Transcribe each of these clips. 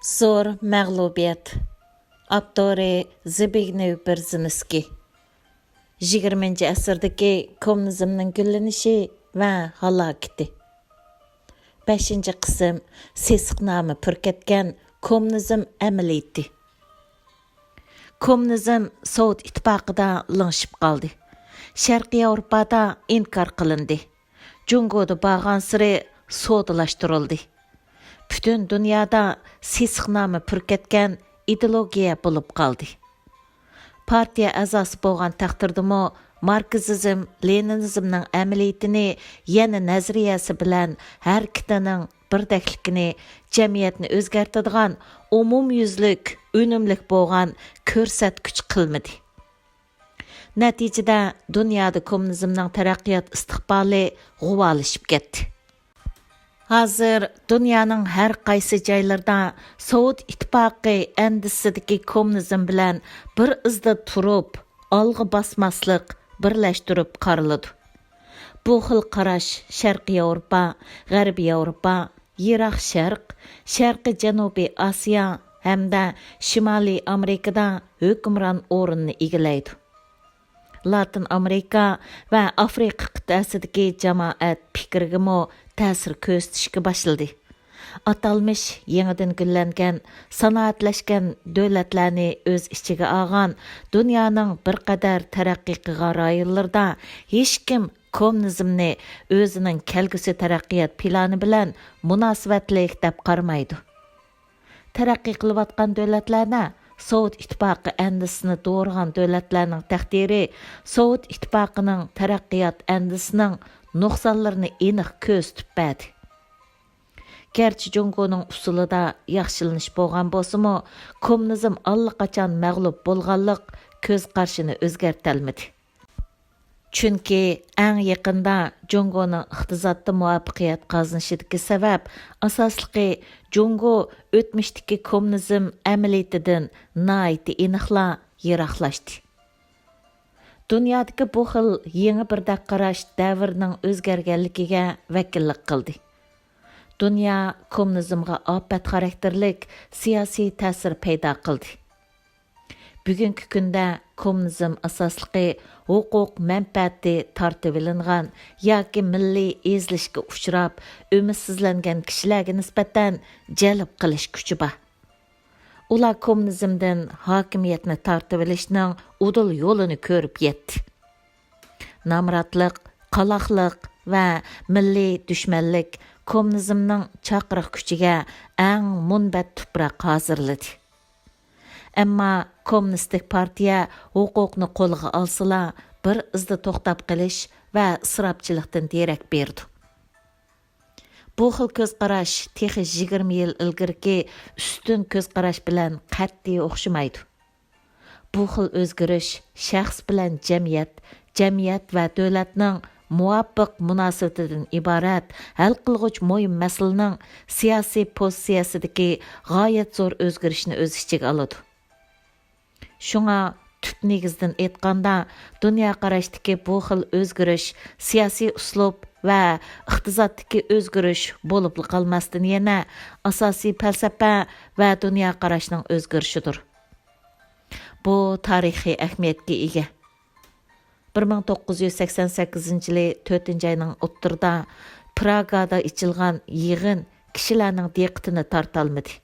Zor məğlubiyet. Avtori Zbigniew Brzezinski. 20. əsrdəki komünizmның güllenişi və halakiti. 5. qism sesiqnamı pürketken komünizm əməliyyəti. Komünizm Sovet İttifaqıda lınşıb qaldı. Şərqi Avropada inkar qılındı. Cungoda bağan sırı sodalaşdırıldı. Bütün dünyada sesiqnamı pürketken ideologiya болып qaldı. Partiya əzası bolğan təqdirdimi marksizm, leninizmның əməliyyətini yeni nəzriyəsi bilən hərəkətinin birdəklikini, cəmiyyətni özgərtadigan umumyüzlük, önümlük bolğan körsətküç qılmadı. Nəticədə dünyada komünizmның tərəqqiyat istiqbaliğuvalışıb getdi. Hazır dünyanın hər qaysı caylarda Sovet İttifaqı əndisindəki komünizm bilən bir izdə turub, alğı basmaslıq birləşdirib qarılıdı. Bu xil qaraş Şərqi Avropa, Ғərbi Avropa, Yirak Şərq, Şərqi Cənubi Asiya həmdə Şimali Amerikada hökmran orununu egilaydı. Latin Amerika və Afrika qitəsidəki cəmaət fikirgimi təsir göstərishə başladı. Atalmış yenidən güllənən, sanoatləşkən dövlətlərni öz içigə alğan dünyanın bir qədər tərəqqi qılğan rayonlarda heç kim komünizmni özünün kəlgüsü tərəqqiyat planı bilən münasibətlik deyə qarmaydı. Tərəqqi qılıbatqan dövlətlərdə Sovet İttifaqı əndisini doğurğan dövlətlərinin təqdiri Sovet İttifaqının tərəqqiyat əndisinin nuqsanlarını aniq göstərib bədi. Gerçi Cungo'nun usulida yaxshilanish bolğan bolsa-mı, kommunizm allaqachon məğlub bolğanlıq көз qarşını özgərtəlmədi. Çünki ən yaqında Cungo'nun iqtisodda muvaffaqiyat qazanışidagi sabab asosliqi Cungo o'tmishdagi kommunizm əməliyyətidən nihoyatda aniqla yiroqlashdi. Dünyadagi bu xil yangi bir qarash davrning o'zgarganligiga vakillik qildi. Dünya kommunizmga ofat xarakterlik siyosiy ta'sir paydo qildi. Bugungi kunda kommunizm asosliqi huquq manfaati tortib ilingan yoki milliy ezilishga uchrab, umidsizlangan kishilarga nisbatan jalb qilish kuchi bor. Ular kommunizmdan hokimiyatni tortib ilishning udul yo'lini ko'rib yetdi. Namratliq, qaloqliq va milliy dushmanlik kommunizmning chaqiriq kuchiga eng munbat tuproq hozirladi. Ammo kommunistik partiya huquqni qo'lga olsalar, bir izda to'xtab qilish va isrofchilikdan derak berdi. Bu xil ko'z qarash texi 20 yil ilgirki ustun ko'z qarash bilan qat'iy o'xshamaydi. Bu xil o'zgarish shaxs bilan jamiyat va davlatning muvofiq munosabatidan iborat hal qilg'uch muhim masalaning siyosiy pozitsiyasidagi g'oyat zo'r o'zgarishni o'z ichiga oladi. Shunga tüp negizdən aytganda dünya qarashdagi bu xil o'zgarish siyosiy uslub va iqtisoddagi o'zgarish bo'lib qolmasdan yana asosiy falsafa va dunyo qarashning o'zgarishidir. Bu tarixiy ahamiyatga ega. 1988-yili 4-ayning o'ttirida Pragada ichilgan yig'in kishilarning diqqatini tortolmadi.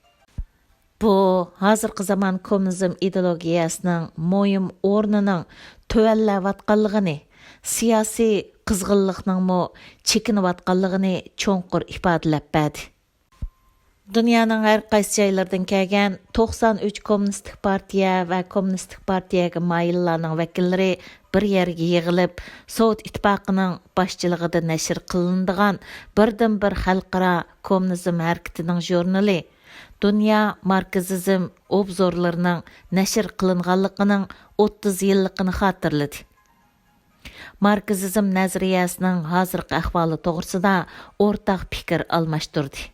Bu hozirgi zamon kommunizm ideologiyasining muhim o'rnining tuvallayotganligini, siyosiy qizg'inlikning chekinayotganligini cho'nqur ifodalab berdi. Dunyoning har qaysi joylaridan kelgan 93 kommunistik partiya va kommunistik partiyaga moyillarning vakillari bir yerga yig'ilib, Sovet İttifaqının boshchiligida nashr qilinadigan birdan-bir xalqaro kommunizm harakatining jurnali Dünya marksizm obzorlarining nashr qilinganligining 30 yilligini xotirladi. Marksizm nazariyasining hozirgi ahvoli to'g'risida o'rtaq fikr almashtirdi.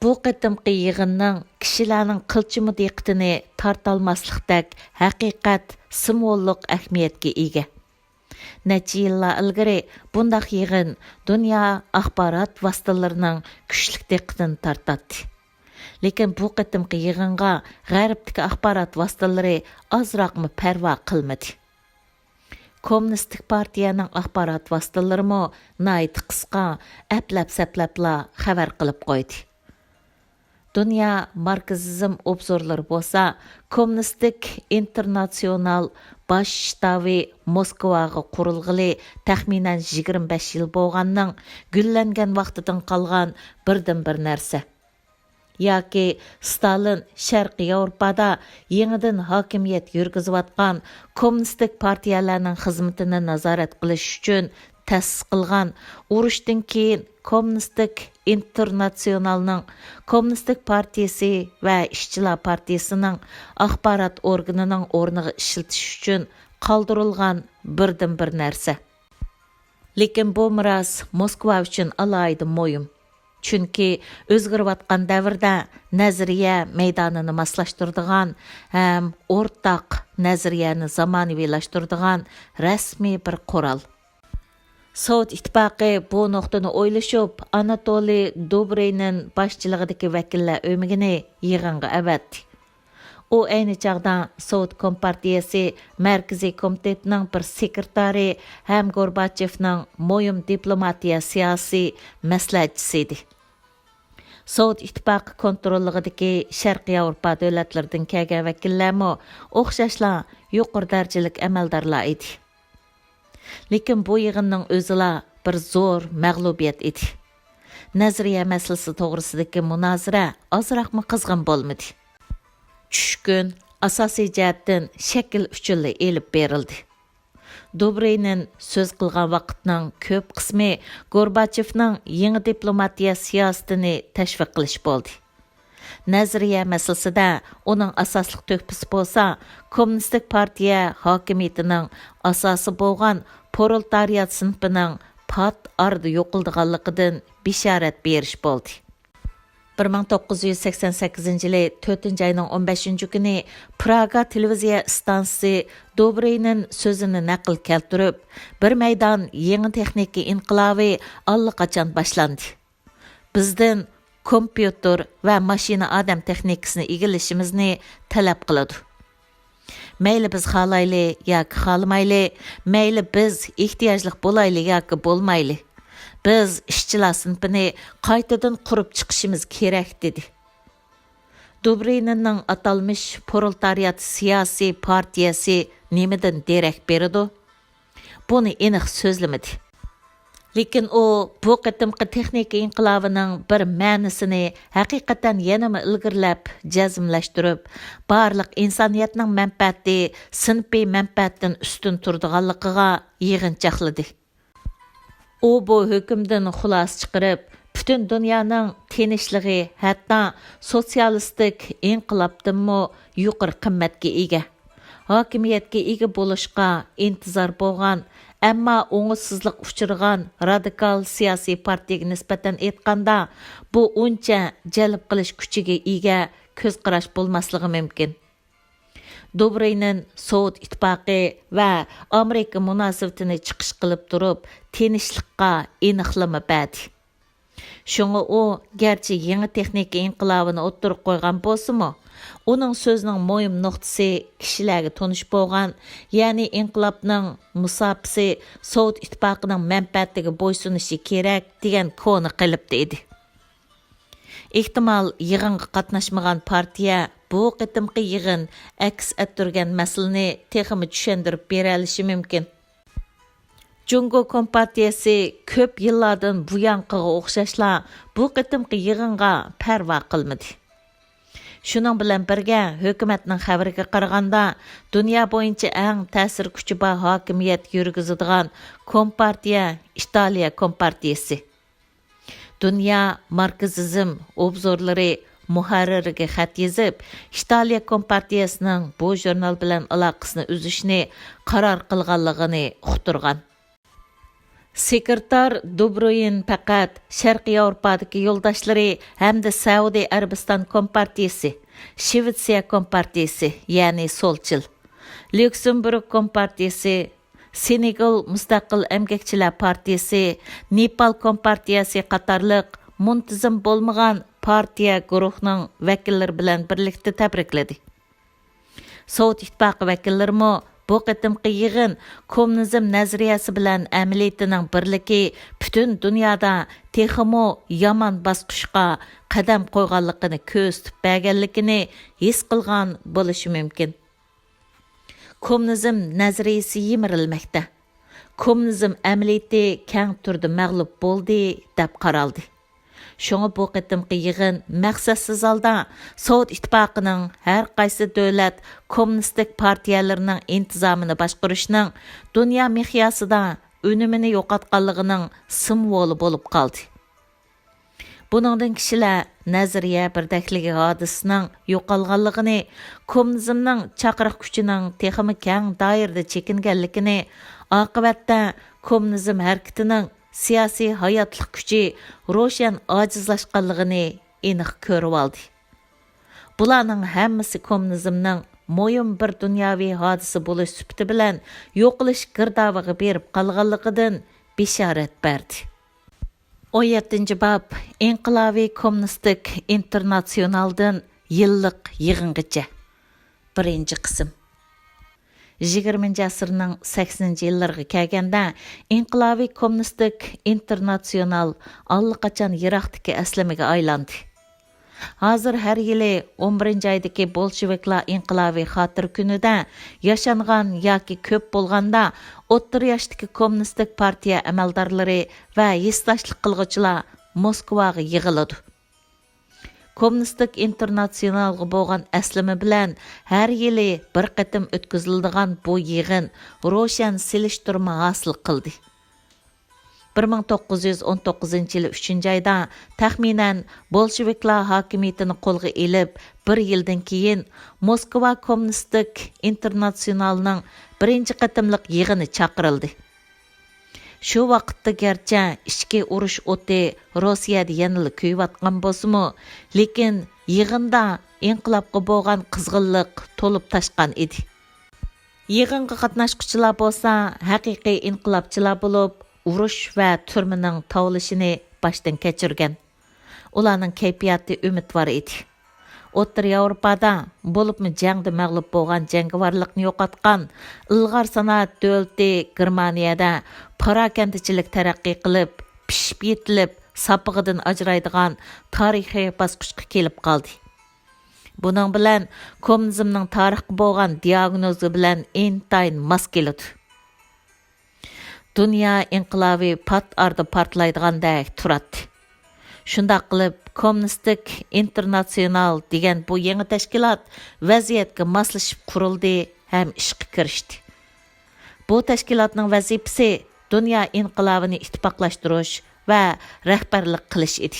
Bu qitimqi yig'inning kishilarning qilchimi diqqatini tortolmaslikdek haqiqat simvollik ahamiyatga ega. Necha yillar ilgari bundaq yig'in dunyo axborot vositalarining kuchli diqqatini tortadi. Lekin bu qitimqi yig'inga g'arbdagi axborot vositalari azroqmi parvo qilmadi. Kommunistik partiyaning axborot vositalarimi nayt qisqa, əpləb-səpləbla xəbər qilib qoydu. Dünya marksizm obzorları bolsa, kommunistik internatsional baş ştabi Moskvaga qurulğılı təxminən 25 yıl bolğanның gülləngan vaqtidan qalğan birdən-bir нәрсе. Yoki Stalin Sharqiy Yevropada yenidan hokimiyat yurgizayotgan kommunistik partiyalarning xizmatini nazorat qilish uchun ta'sis qilgan urushdan keyin kommunistik internatsionalning kommunistik partiyasi va ishchilar partiyasining axborot organining o'rniga ishiltish uchun qoldirilgan birdan-bir narsa. Lekin bu miros Moskva uchun alohida muhim. Chunki o'zgarayotgan davrda nazariya maydonini moslashtiradigan ham o'rtaq nazariyani zamonaviylashtiradigan rasmiy bir qurol. Sovet ittifoqi bu nuqtani o'ylashib, Anatoliy Dobreyning boshchiligidagi vakillar o'migini yig'inga avatdi. U ayni chaqda Sovet Kompartiyasi Markaziy komitetining bir sekretari ham Gorbachevning muhim diplomatiya siyosiy maslahatchisi edi. Sovet ittifoqi kontrolligidagi Sharqiy Yevropa davlatlaridan kelgan vakillarmi o'xshashla yuqori darajalik amaldorlar edi. Lekin bu yig'inning o'zila bir zo'r mag'lubiyat edi. Nazariya masalasi to'g'risidagi munozara ozroqmi qizg'in bo'lmadi. Tushkun asosiy jihatdan shakl uchunli elib berildi. Dobreyning so'z qilgan vaqtning ko'p qismi Gorbachevning yangi diplomatiya siyosatini tashviq qilish bo'ldi. Nazariya masalasida uning asosli to'kpisi bo'lsa, kommunistik partiya hokimiyatining asosi bo'lgan proletariat sinfining pat arda yo'qildiganligidan bishorat berish bo'ldi. 1988 yılı 4 ayının 15 günü Praga televiziya stansiyasi Dobreyning sözünü naql keltirib, bir meydan yeni texniki inqilobi allaqachon boshlandi. Bizden kompüter va mashina odam texnikasini egilishimizni talab qiladi. Mayli biz xohlayli yoki xohlamayli, mayli biz ehtiyojli bo'layli yoki bo'lmayli. Biz ishchilar sinfini qaytadan qurib chiqishimiz kerak dedi. Dobreyning atalmış proletariat siyosiy partiyasi nimadan derak beradi? Buni aniq so'zlamadi. Lekin u bu qitimqi texnika inqilobining bir ma'nosini haqiqatan yanama ilgirlab jazmlashtirib, barliq insoniyatning manfaati sinfiy manfaatdan ustun turadiganligiga yig'inchaqladi. U bu hükümdən xulos chiqarib, bütün dünyanın tinchlig'i, hatto sotsialistik inqilobdanmi yuqori qimmatga ega. Hokimiyatga ega bo'lishga intizor bo'lgan, ammo o'ng'izsizlik uchirgan radikal siyosiy partiyaga nisbatan aytganda, bu uncha jalb qilish kuchiga ega ko'z qarash bo'lmasligi mumkin. Dobreyning Sovet ittifoqi va Amerika munosabatini chiqish qilib turib, tinchlikqa aniqlama berdi. Shunga u garchi yangi texnika inqilobini o'ttirib qo'ygan bo'lsa-mu, uning so'zining muhim nuqtasi kishilarga tonish bo'lgan, ya'ni inqilobning musofisi Sovet ittifoqining manfaatiga bo'ysunishi kerak degan koni qilibdi edi. Ehtimal yig'inga qatnashmagan partiya bu qitimqi yig'in aks ettirgan masalani texmi tushundirib bera olishi mumkin. Jungo Kompartiyasi ko'p yillardan buyanqiga o'xshashla bu qitimqi yig'inga parvo qilmadi. Shuning bilan birga hukumatning xabariga qaraganda, dunyo bo'yicha eng ta'sir kuchi bor hokimiyat yurgizadigan Kompartiya Italiya Kompartiyasi. Dünya marksizm obzorlari muharririga xat yozib, Italiya Kompartiyasining bu jurnal bilan aloqasini uzishni qaror qilganligini uqtirgan. Sekretar Dobroyin faqat Sharqiy Yevropadagi yo'ldoshlari hamda Saudiya Arabiston Kompartiyasi, Shvetsiya Kompartiyasi, ya'ni Solchil, Lyuksemburg Kompartiyasi, Senegal Mustaqil Emgakchilar Partiyasi, Nepal Kompartiyasi qatorliq muntizam bo'lmagan partiya guruhining vakillari bilan birlikda tabrikladi. Sovet İttifaqı vakillarımı bu qitimqi yig'in kommunizm nazariyasi bilan amaliyatining birligi butun dunyoda texmo yomon bosqichga qadam qo'yganligini ko'rsatib berganligini his qilgan bo'lishi mumkin. Kommunizm nazariyasi yimirilmoqda. Kommunizm amaliyati keng turda mag'lub bo'ldi deb qaraldi. Şoňa bu qitimqi yig'in maqsadsiz holda Sovet İttifaqının har qaysi davlat kommunistik partiyalarının intizamini boshqarishning dunyo miqyosida önümini yo'qotganligining simvoli bo'lib qoldi. Buningdan kishilar nazariya birdakligi hodisining yo'qolganligini, kommunizmning chaqiriq kuchining texmi keng doirada chekinganligini, oqibatda kommunizm harakatining siyasi hayotlik kuchi ro'shan ojizlashganligini aniq ko'rib oldi. Bularning hammasi kommunizmning mo'yin bir dunyoviy hodisa bo'lish sifati bilan yo'qolish girdoviga berib qolganligidan bishorat berdi. 17 bab İnqilabiy komunistik İnternatsiyonalдин yilliq yig'inغىچە. 1 qism. 20 asrning 80-yillarga kelganda İnqilabiy komunistik internatsional allaqachon yiroqdagi aslamaga aylandi. Hozir har yili 11 oydagi bolsheviklar inqilobiy xotir kunida yashangan yoki ko'p bo'lganda o'ttir yoshdagi kommunistik partiya amaldorlari va yesdoshlik qilg'uvchilar Moskvaga yig'iladi. Kommunistik internatsionalga bo'lgan aslimi bilan har yili bir qatim o'tkaziladigan bu yig'in ro'shan selishtirma hosil qildi. 1919 yılı 3. ayda taxminan bolşeviklar hakimiyetini qo'lga elib, bir yildan keyin Moskva Kommunistik Internatsionalning birinchi qatimliq yig'ini chaqirildi. Shu vaqtda garchi ichki urush o'ti Rossiyada yanada kuyayotgan bo'lsa-mu, lekin yig'inda inqilobga bo'lgan qizg'inlik to'lib tashqan edi. Yig'inga qatnashuvchilar bo'lsa, haqiqiy inqilobchilar bo'lib, urush va turmaning tovlishini boshdan kechirgan. Ularning kayfiyati umidvor edi. O'rta Yevropada bo'libmi jangda mag'lub bo'lgan jangovarlikni yo'qotgan ilg'or sanoat davlati Germaniyada parakandichilik taraqqiy qilib, pishib yetilib, sapig'idan ajraydigan tarixiy bosqichga kelib qoldi. Buning bilan kommunizmning tarixga bo'lgan diagnozi bilan intayin mos keladi. Dünya inqilobi pat arda partlaydigandek turadi. Shunda qilib Kommunistik Internatsional degan bu yangi tashkilot vaziyatga moslashib qurildi ham ishga kirishdi. Bu tashkilotning vazifasi dunyo inqilobini ittifoqlashtirish va rahbarlik qilish edi.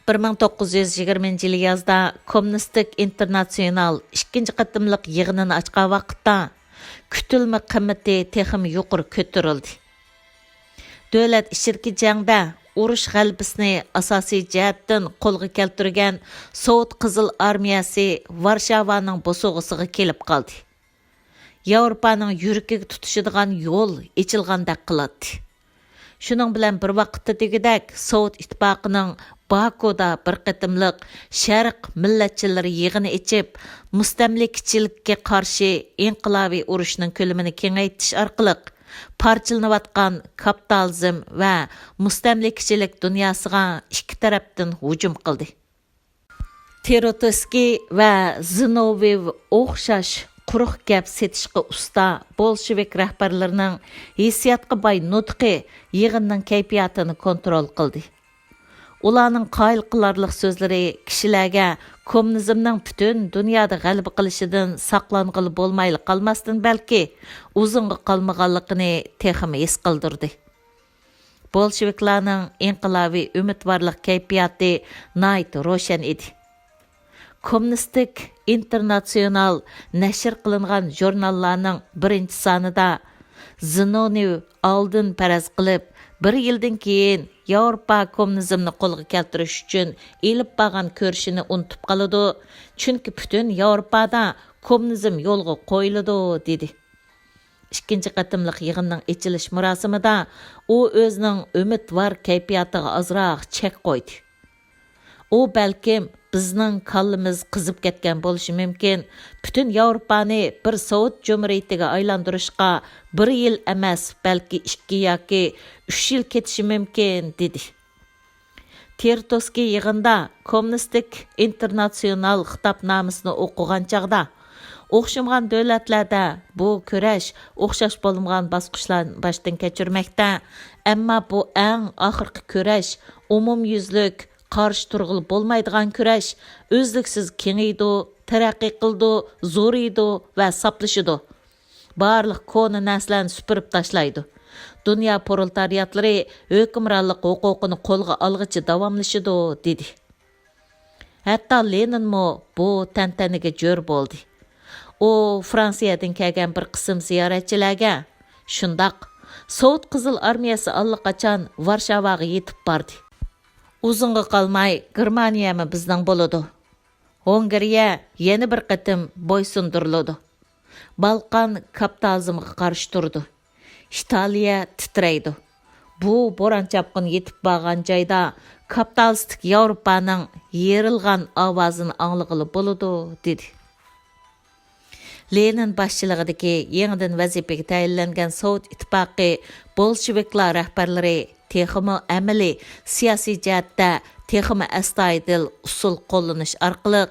1920 yil yozda Kommunistik Internatsional 2 qatimliq yig'inini ochgan vaqtda kütülme qimmati texim yuqori ko'tarildi. Davlat ishirki jangda urush g'albisini asosiy jihatdan qo'lga keltirgan Sovet Qizil armiyasi Varshavaning bosog'isiga kelib qoldi. Yevropaning yuragiga tutishadigan yo'l ochilgandek qiladi. Shuning bilan bir vaqtda degidak Sovet ittifoqining Bakuda bir qatimliq Sharq millatchilari yig'ini ichib, mustamlikachilikka qarshi inqilobiy urushning ko'lamini kengaytirish orqali parchalanayotgan kapitalizm va mustamlikachilik dunyosiga ikki tarafdan hujum qildi. Terotskiy va Zbigniew o'xshash quruq gap setishga usta bolshevik rahbarlarining hissiyatga boy nutqi yig'inning kayfiyatini kontrol qildi. Ularning qoyil qilarliq so'zlari kishilarga kommunizmning butun dunyoda g'alaba qilishidan saqlanqili bo'lmayli qolmasdan balki uzunga qolmaganligini texmi his qildirdi. Bolsheviklarning inqilobiy umidvorlik kayfiyati nayt ro'shan edi. Kommunistik Internatsional nashr qilingan jurnallarning birinchi sonida Zbigniew oldin faraz qilib, bir yildan keyin Yevropa kommunizmni qo'lga keltirish uchun elib borgan ko'rishini unutib qoladi, chunki butun Yevropada kommunizm yo'lga qo'yiladi dedi. Ikkinchi qatimliq yig'inning ochilish marosimida u o'zining umidvor kayfiyatiga ozroq chek qo'ydi. u balkim bizning kallimiz qizib ketgan bo'lishi mumkin. Butun Yevropani bir Sovet Cumhuriyetiga aylantirishga 1 yil emas, balki 2 yoki 3 yil ketishi mumkin dedi. Tertovskiy yig'inda kommunistik internatsional xitobnomasini o'qigan chaqda o'xshamagan davlatlarda bu kurash o'xshash bo'lmagan bosqichlarni boshdan kechirmoqda, ammo bu eng oxirgi kurash umumyuzlik qarshi turg'ili bo'lmaydigan kurash o'zliksiz kengaydi, taraqqiy qildi, zo'raydi va saplashidi. Barliq koni narsalarni supurib tashlaydi. Dünya proletariatlari hukmronlik huquqini qo'lga olg'ichi davomlashidi dedi. Hatto Leninmo bu tantanaga jo'r bo'ldi. O Fransiyadan kelgan bir qism ziyoratchilarga shundoq Sovet Qizil armiyasi allaqachon Varshavaga yetib bordi. Uzunga qolmay Germaniyami bizning bo'ladi. Hungariya yana bir qatim bo'ysundiriladi. Balkan kapitalizmga qarshi turdi. İtaliya titreydi. Bu boran chapqin yetib borgan joyda kapitalistik Yevropaning yerilgan ovozini anglag'ili bo'ladi dedi. Lenin boshchiligidagi yangidan vazifaga tayinlangan Sovet ittifoqi bolsheviklar rahbarlari texmi amaliy siyosiy jihatda texmi astoydil usul qo'llanish orqali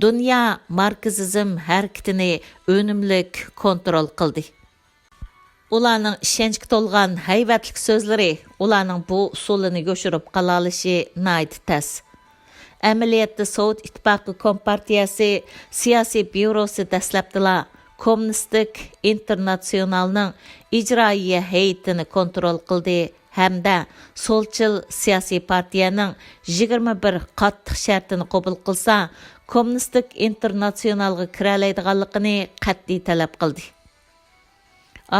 dunyo marksizm harakatini unumlik kontrol qildi. Ularning ishonchga to'lgan hayvatlik so'zlari ularning bu usulini yo'shirib qala olishi nayt tas. Amaliyotda Sovet ittifoqi kompartiyasi siyosiy byurosi dastlabdila komunistik internatsionalning ijroiya heyetini kontrol qildi hamda so'lchil siyosiy partiyaning 21 qattiq shartini qabul qilsa, komunistik internatsionalga kira oladiganligini qat'iy talab qildi.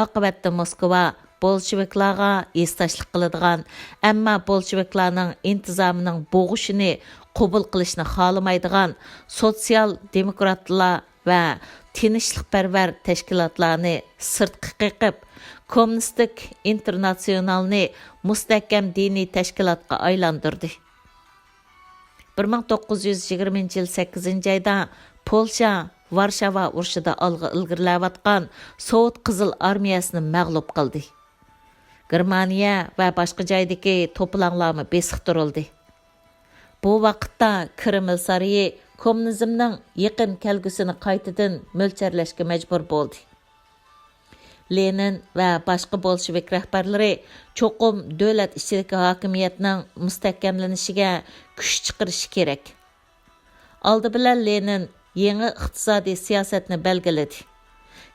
Oqibatda Moskva bolsheviklarga esdashlik qiladigan, ammo bolsheviklarning intizomining bo'g'ishini qabul qilishni xohlamaydigan sotsial demokratlar va tinchlikparvar tashkilotlarni sirtqi qiqib, kommunistik internatsionalni mustahkam diniy tashkilotga aylantirdi. 1920 yil 8-oyda Polsha Varshava urushida olg'a ilgirlayotgan Sovet Qizil armiyasini mag'lub qildi. Germaniya va boshqa joydagi to'planlarni besiqtirildi. Bu vaqtda Kreml saroyi kommunizmning yaqin kelgusini qaytadan mo'lcharlashga majbur bo'ldi. Lenin va boshqa bolshevik rahbarlari cho'qim davlat ichidagi hokimiyatning mustahkamlanishiga kuch chiqarishi kerak. Oldi bilan Lenin yangi iqtisodiy siyosatni belgiladi.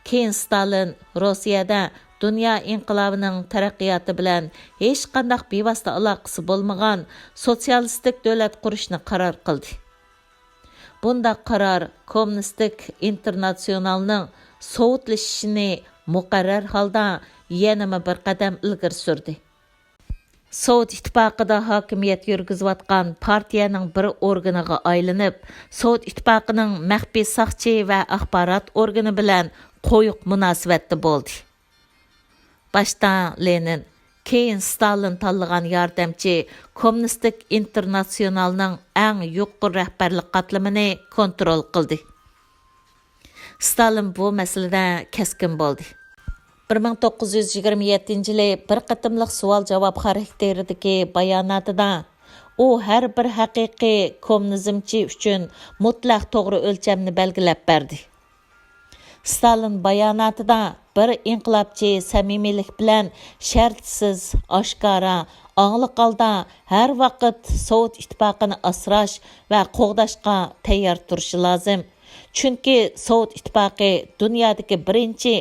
Keyin Stalin Rossiyada dunyo inqilobining taraqqiyoti bilan hech qanday bevosita aloqasi bo'lmagan sotsialistik davlat qurishni qaror qildi. Bunda qaror kommunistik internatsionalning sovutlashishini muqarrar holda yana bir qadam ilgari surdi. Sovet ittifoqida hokimiyat yurgizayotgan partiyaning bir organiga aylanib, Sovet ittifoqining maxfiy saqchi va axborot organi bilan qo'yiq munosabatda bo'ldi. Başta Lenin, keyin Stalin tanlagan yordamchi kommunistik internatsionalning eng yuqori rahbarlik qatlamini kontrol qildi. Stalin bu masalada keskin bo'ldi. 1927-yili bir qatimliq savol-javob xarakteridagi bayonotida u har bir haqiqiy kommunizmchi uchun mutlaq to'g'ri o'lchamni belgilab berdi. Stalin bayonotida bir inqilobchi samimiylik bilan shartsiz, oshkora, ongli holda har vaqt Sovet ittifoqini asrash va qo'g'dashga tayyor turishi lozim. Chunki Sovet ittifoqi dunyodagi birinchi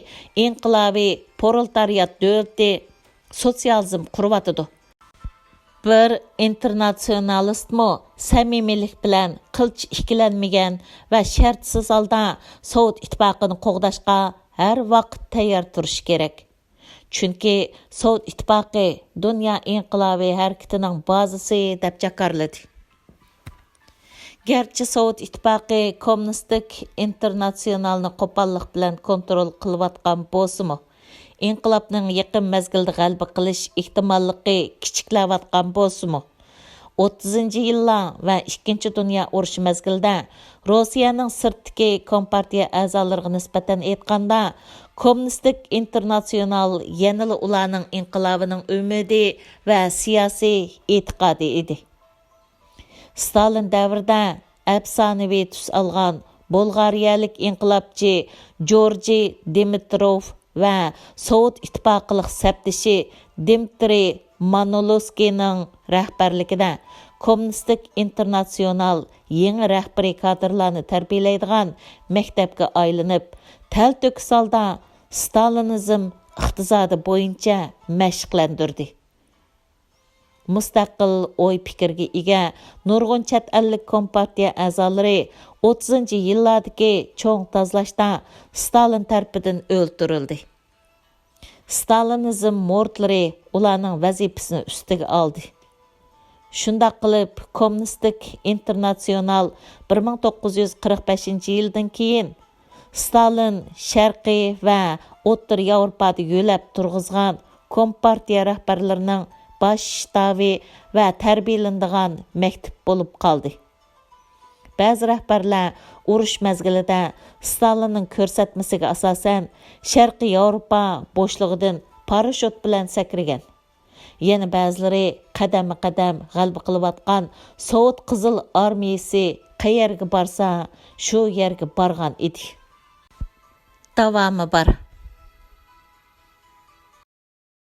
inqilobiy proletariat davlati sotsializm quryotidi. Bir internatsionalistmi samimiylik bilan qilch ikkilanmagan va shartsiz holda Sovet ittifoqini qo'g'dashga har vaqt tayyor turish kerak. Chunki Sovet ittifoqi dunyo inqilobiy harakatining bazasi deb jakarladi. Gerçi Sovet ittifoqi kommunistik internatsionalni qo'pollik bilan kontrol qilayotgan bo'lsa-mu, inqilobning yaqin mezgilda g'alaba qilish ehtimolligi kichiklayotgan bo'lsa-mu, 30 yillar va 2 Dünya urushi mezgilida Rossiyaning sirtdagi kompartiya a'zolariga nisbatan aytganda, kommunistik internatsional yanılı ularning inqilobining umidi va siyosiy e'tiqodi edi. Stalin davrida afsonaviy tus olgan Bolgariyalik inqilobchi Georgiy Dimitrov va Sovet ittifoqilik sapdishi Dmitriy Manolovskiyning rahbarligida kommunistik internatsional yangi rahbariy kadrlarni tarbiyalaydigan maktabga aylanib, talto'kis holda Stalinizm iqtisodi bo'yicha mashqlandirdi. Mustaqil o'y fikrga ega nurg'un chet ellik kompartiya a'zolari 30-yillardagi cho'ng tozlashda Stalin tarafidan o'ldirildi. Stalinizm mordlari ularning vazifasini ustiga oldi. Shundaq qilib, kommunistik internatsional 1945-yildan keyin Stalin Sharqiy va O'rta Yevropada yo'lab turg'izgan kompartiya rahbarlarining bosh shtabi va tarbiyalanadigan maktab bo'lib qoldi. Ba'zi rahbarlar urush mezgilida Stalinning ko'rsatmasiga asosan Sharqiy Yevropa bo'shlig'idan parashyut bilan sakragan. Yana ba'zilari qadam-qadam g'alaba qilayotgan Sovet qizil armiyasi qayerga borsa, shu yerga borgan edi. Davomi bor.